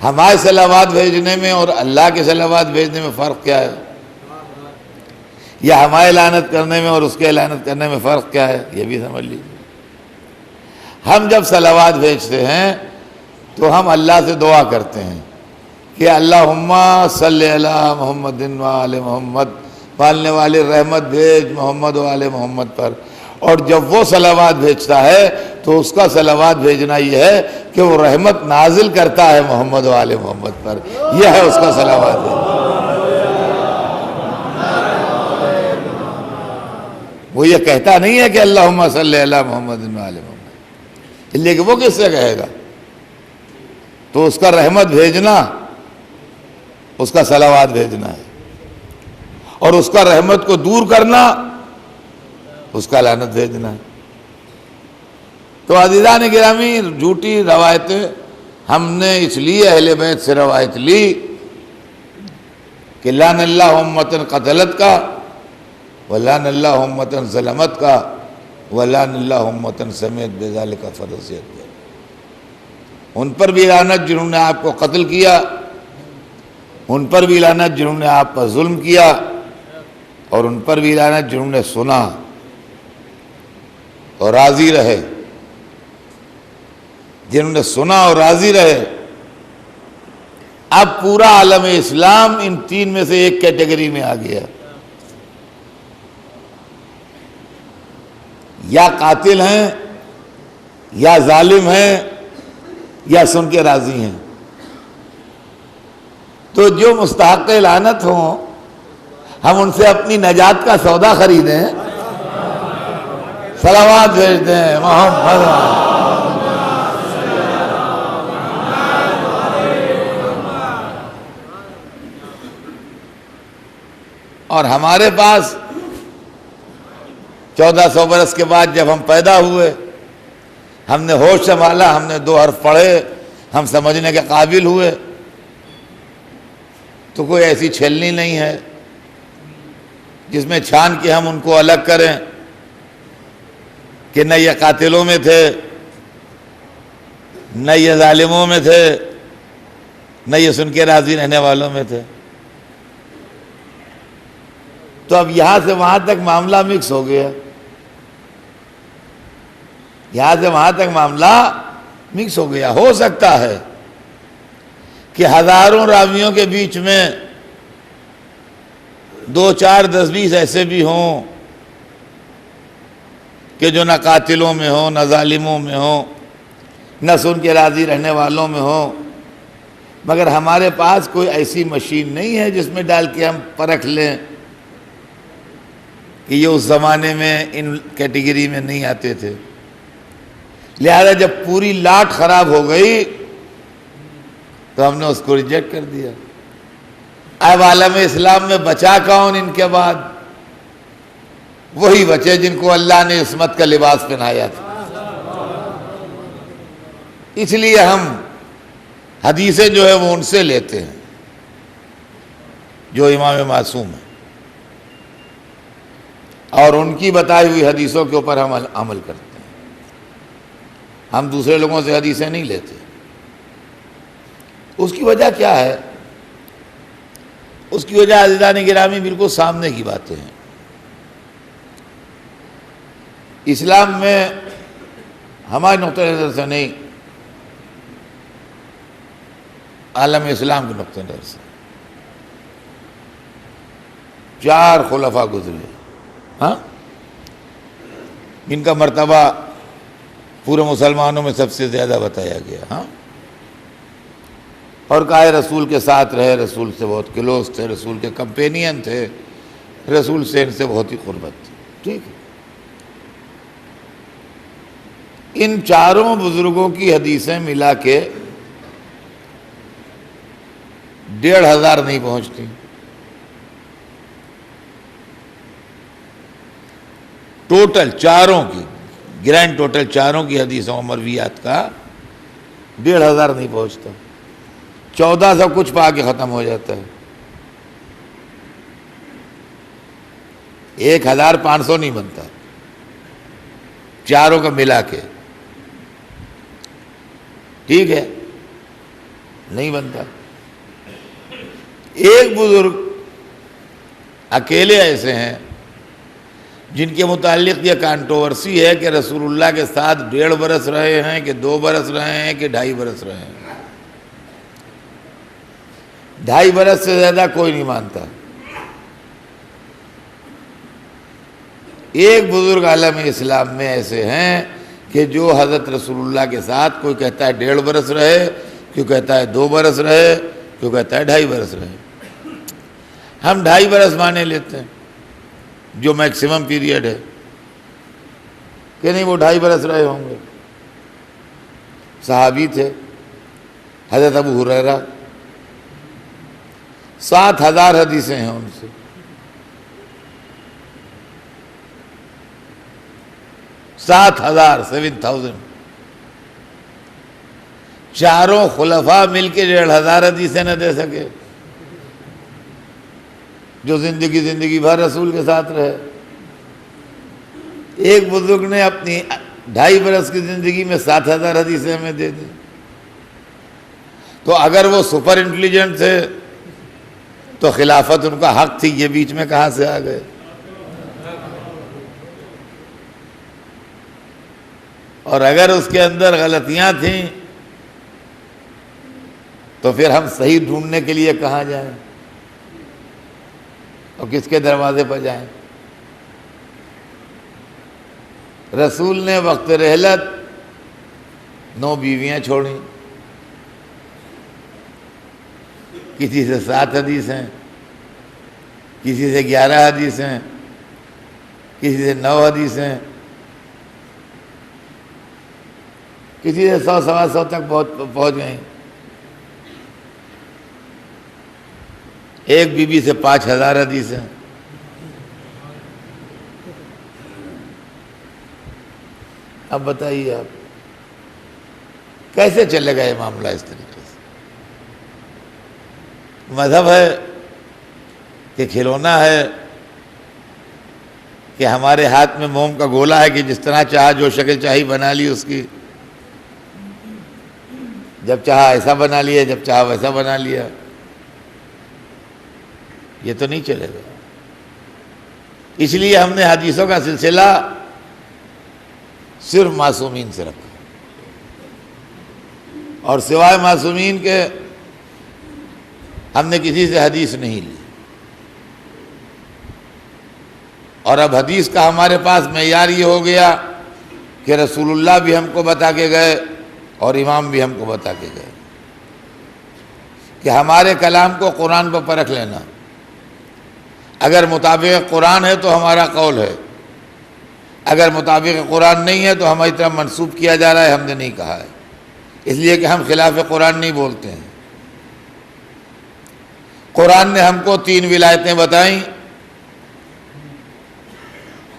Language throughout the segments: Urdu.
ہمارے صلوات بھیجنے میں اور اللہ کے صلوات بھیجنے میں فرق کیا ہے؟ یا ہمارے لعنت کرنے میں اور اس کے لعنت کرنے میں فرق کیا ہے؟ یہ بھی سمجھ لیجیے۔ ہم جب صلوات بھیجتے ہیں تو ہم اللہ سے دعا کرتے ہیں کہ اللہم صلی علی محمد و آل محمد، پالنے والے رحمت بھیج محمد و آل محمد پر۔ اور جب وہ صلوات بھیجتا ہے تو اس کا صلوات بھیجنا یہ ہے کہ وہ رحمت نازل کرتا ہے محمد و آل محمد پر، یہ ہے اس کا صلوات بھیجنا۔ وہ یہ کہتا نہیں ہے کہ اللہم صلی علی محمد و آل محمد، لیکن وہ کس سے کہے گا؟ تو اس کا رحمت بھیجنا اس کا صلوات بھیجنا ہے، اور اس کا رحمت کو دور کرنا اس کا لعنت بھیجنا ہے۔ تو عزیزان گرامی، جھوٹی روایتیں ہم نے اس لیے اہل بیت سے روایت لی کہ لعن اللہ امتن قتلت کا، ولعن اللہ امتن ظلمت کا، ولعن اللہ امتن سمیت بذالک فرضیت کا۔ ان پر بھی لعنت جنہوں نے آپ کو قتل کیا، ان پر بھی لعنت جنہوں نے آپ پر ظلم کیا، اور ان پر بھی لعنت جنہوں نے سنا اور راضی رہے، جنہوں نے سنا اور راضی رہے۔ اب پورا عالم اسلام ان تین میں سے ایک کیٹیگری میں آ گیا، یا قاتل ہیں، یا ظالم ہیں، یا سن کے راضی ہیں۔ تو جو مستحق لعنت ہوں ہم ان سے اپنی نجات کا سودا خریدیں، صلوات بھیج دیں محمد۔ اور ہمارے پاس 1400 برس کے بعد جب ہم پیدا ہوئے، ہم نے ہوش سنبھالا، ہم نے 2 حرف پڑھے، ہم سمجھنے کے قابل ہوئے، تو کوئی ایسی چھلنی نہیں ہے جس میں چھان کے ہم ان کو الگ کریں کہ نہ یہ قاتلوں میں تھے، نہ یہ ظالموں میں تھے، نہ یہ سن کے راضی رہنے والوں میں تھے۔ تو اب یہاں سے وہاں تک معاملہ مکس ہو گیا، یہاں سے وہاں تک معاملہ مکس ہو گیا۔ ہو سکتا ہے کہ ہزاروں راویوں کے بیچ میں 2 4 10 20 ایسے بھی ہوں کہ جو نہ قاتلوں میں ہوں، نہ ظالموں میں ہوں، نہ سن کے راضی رہنے والوں میں ہوں، مگر ہمارے پاس کوئی ایسی مشین نہیں ہے جس میں ڈال کے ہم پرکھ لیں کہ یہ اس زمانے میں ان کیٹیگری میں نہیں آتے تھے۔ لہذا جب پوری لاٹ خراب ہو گئی تو ہم نے اس کو ریجیکٹ کر دیا۔ اب عالم اسلام میں بچا کون ان کے بعد؟ وہی بچے جن کو اللہ نے عصمت کا لباس پہنایا تھا۔ اس لیے ہم حدیثیں جو ہے وہ ان سے لیتے ہیں جو امام معصوم ہیں، اور ان کی بتائی ہوئی حدیثوں کے اوپر ہم عمل کرتے ہیں۔ ہم دوسرے لوگوں سے حدیثیں نہیں لیتے۔ اس کی وجہ کیا ہے؟ اس کی وجہ عزیزان گرامی بالکل سامنے کی باتیں ہیں۔ اسلام میں ہمارے نقطہ نظر سے نہیں، عالم اسلام کے نقطہ نظر سے 4 خلفاء گزرے، ہاں، جن کا مرتبہ پورے مسلمانوں میں سب سے زیادہ بتایا گیا، ہاں، اور کہا رسول کے ساتھ رہے، رسول سے بہت کلوز تھے، رسول کے کمپینین تھے، رسول سے ان سے بہت ہی قربت تھی، ٹھیک ہے۔ ان 4 بزرگوں کی حدیثیں ملا کے 1500 نہیں پہنچتی۔ ٹوٹل 4 کی گرینڈ ٹوٹل 4 کی حدیثوں مرویات کا 1500 نہیں پہنچتا، 1400 کچھ پا کے ختم ہو جاتا ہے۔ 1500 نہیں بنتا 4 کا ملا کے، ٹھیک ہے۔ نہیں بنتا۔ ایک بزرگ اکیلے ایسے ہیں جن کے متعلق یہ کانٹروورسی ہے کہ رسول اللہ کے ساتھ 1.5 برس رہے ہیں کہ 2 برس رہے ہیں کہ 2.5 برس رہے ہیں۔ 2.5 برس سے زیادہ کوئی نہیں مانتا۔ ایک بزرگ عالم اسلام میں ایسے ہیں کہ جو حضرت رسول اللہ کے ساتھ کوئی کہتا ہے 1.5 برس رہے، کوئی کہتا ہے 2 برس رہے، کوئی کہتا ہے 2.5 برس رہے۔ ہم 2.5 برس مانے لیتے ہیں جو میکسیمم پیریڈ ہے، کہ نہیں وہ 2.5 برس رہے ہوں گے۔ صحابی تھے حضرت ابو ہریرہ، 7,000 حدیثیں ہیں ان سے۔ 7,000 چاروں خلفاء مل کے 1,500 حدیثیں نہ دے سکے، جو زندگی بھر رسول کے ساتھ رہے۔ ایک بزرگ نے اپنی 2.5 برس کی زندگی میں 7,000 حدیثیں ہمیں دے دی۔ تو اگر وہ سپر انٹیلیجنٹ تھے تو خلافت ان کا حق تھی، یہ بیچ میں کہاں سے آ گئے؟ اور اگر اس کے اندر غلطیاں تھیں تو پھر ہم صحیح ڈھونڈنے کے لیے کہاں جائیں اور کس کے دروازے پر جائیں؟ رسول نے وقت رحلت 9 بیویاں چھوڑیں، کسی سے 7 حدیثیں، کسی سے 11 حدیثیں، کسی سے 9 حدیثیں، کسی سے 100 سوا 100 تک پہنچ گئیں۔ ایک بی بی سے 5,000 حدیثیں۔ اب بتائیے آپ کیسے چلے گا یہ معاملہ اس طریقے سے؟ مذہب ہے کہ کھلونا ہے کہ ہمارے ہاتھ میں موم کا گولا ہے کہ جس طرح چاہا جو شکل چاہی بنا لی اس کی، جب چاہا ایسا بنا لیا، جب چاہا ویسا بنا لیا؟ یہ تو نہیں چلے گا۔ اس لیے ہم نے حدیثوں کا سلسلہ صرف معصومین سے رکھا، اور سوائے معصومین کے ہم نے کسی سے حدیث نہیں لی۔ اور اب حدیث کا ہمارے پاس معیار یہ ہو گیا کہ رسول اللہ بھی ہم کو بتا کے گئے اور امام بھی ہم کو بتا کے گئے کہ ہمارے کلام کو قرآن پر پرکھ لینا، اگر مطابق قرآن ہے تو ہمارا قول ہے، اگر مطابق قرآن نہیں ہے تو ہماری طرف منسوب کیا جا رہا ہے، ہم نے نہیں کہا ہے، اس لیے کہ ہم خلاف قرآن نہیں بولتے ہیں۔ قرآن نے ہم کو 3 ولایتیں بتائیں،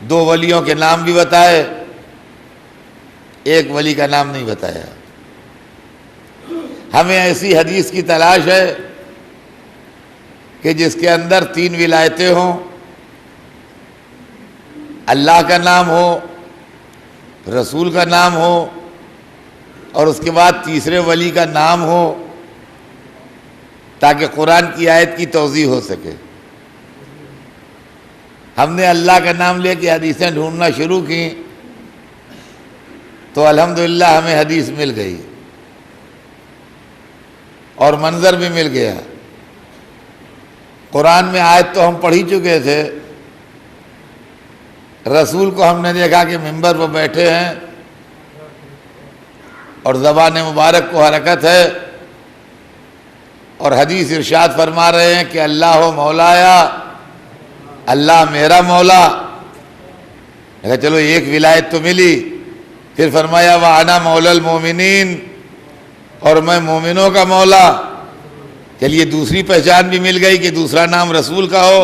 2 ولیوں کے نام بھی بتائے، ایک ولی کا نام نہیں بتایا۔ ہمیں ایسی حدیث کی تلاش ہے کہ جس کے اندر 3 ولایتیں ہوں، اللہ کا نام ہو، رسول کا نام ہو، اور اس کے بعد تیسرے ولی کا نام ہو، تاکہ قرآن کی آیت کی توضیح ہو سکے۔ ہم نے اللہ کا نام لے کے حدیثیں ڈھونڈنا شروع کی تو الحمدللہ ہمیں حدیث مل گئی اور منظر بھی مل گیا۔ قرآن میں آیت تو ہم پڑھ ہی چکے تھے، رسول کو ہم نے دیکھا کہ منبر پر بیٹھے ہیں اور زبان مبارک کو حرکت ہے، اور حدیث ارشاد فرما رہے ہیں کہ اللہ ہو مولایا، اللہ میرا مولا۔ کہا چلو ایک ولایت تو ملی، پھر فرمایا وَأَنَا مَوْلَى الْمُؤْمِنِينَ، اور میں مومنوں کا مولا۔ چلیے دوسری پہچان بھی مل گئی کہ دوسرا نام رسول کا ہو۔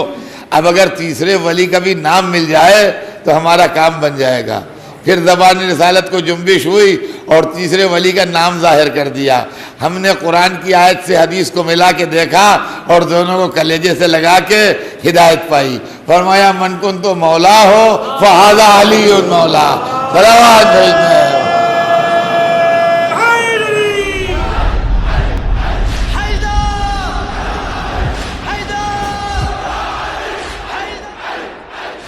اب اگر تیسرے ولی کا بھی نام مل جائے تو ہمارا کام بن جائے گا۔ پھر زبان رسالت کو جنبش ہوئی اور تیسرے ولی کا نام ظاہر کر دیا۔ ہم نے قرآن کی آیت سے حدیث کو ملا کے دیکھا اور دونوں کو کلیجے سے لگا کے ہدایت پائی۔ فرمایا من کنتو مولا ہو فہذا علی مولا۔ صلوات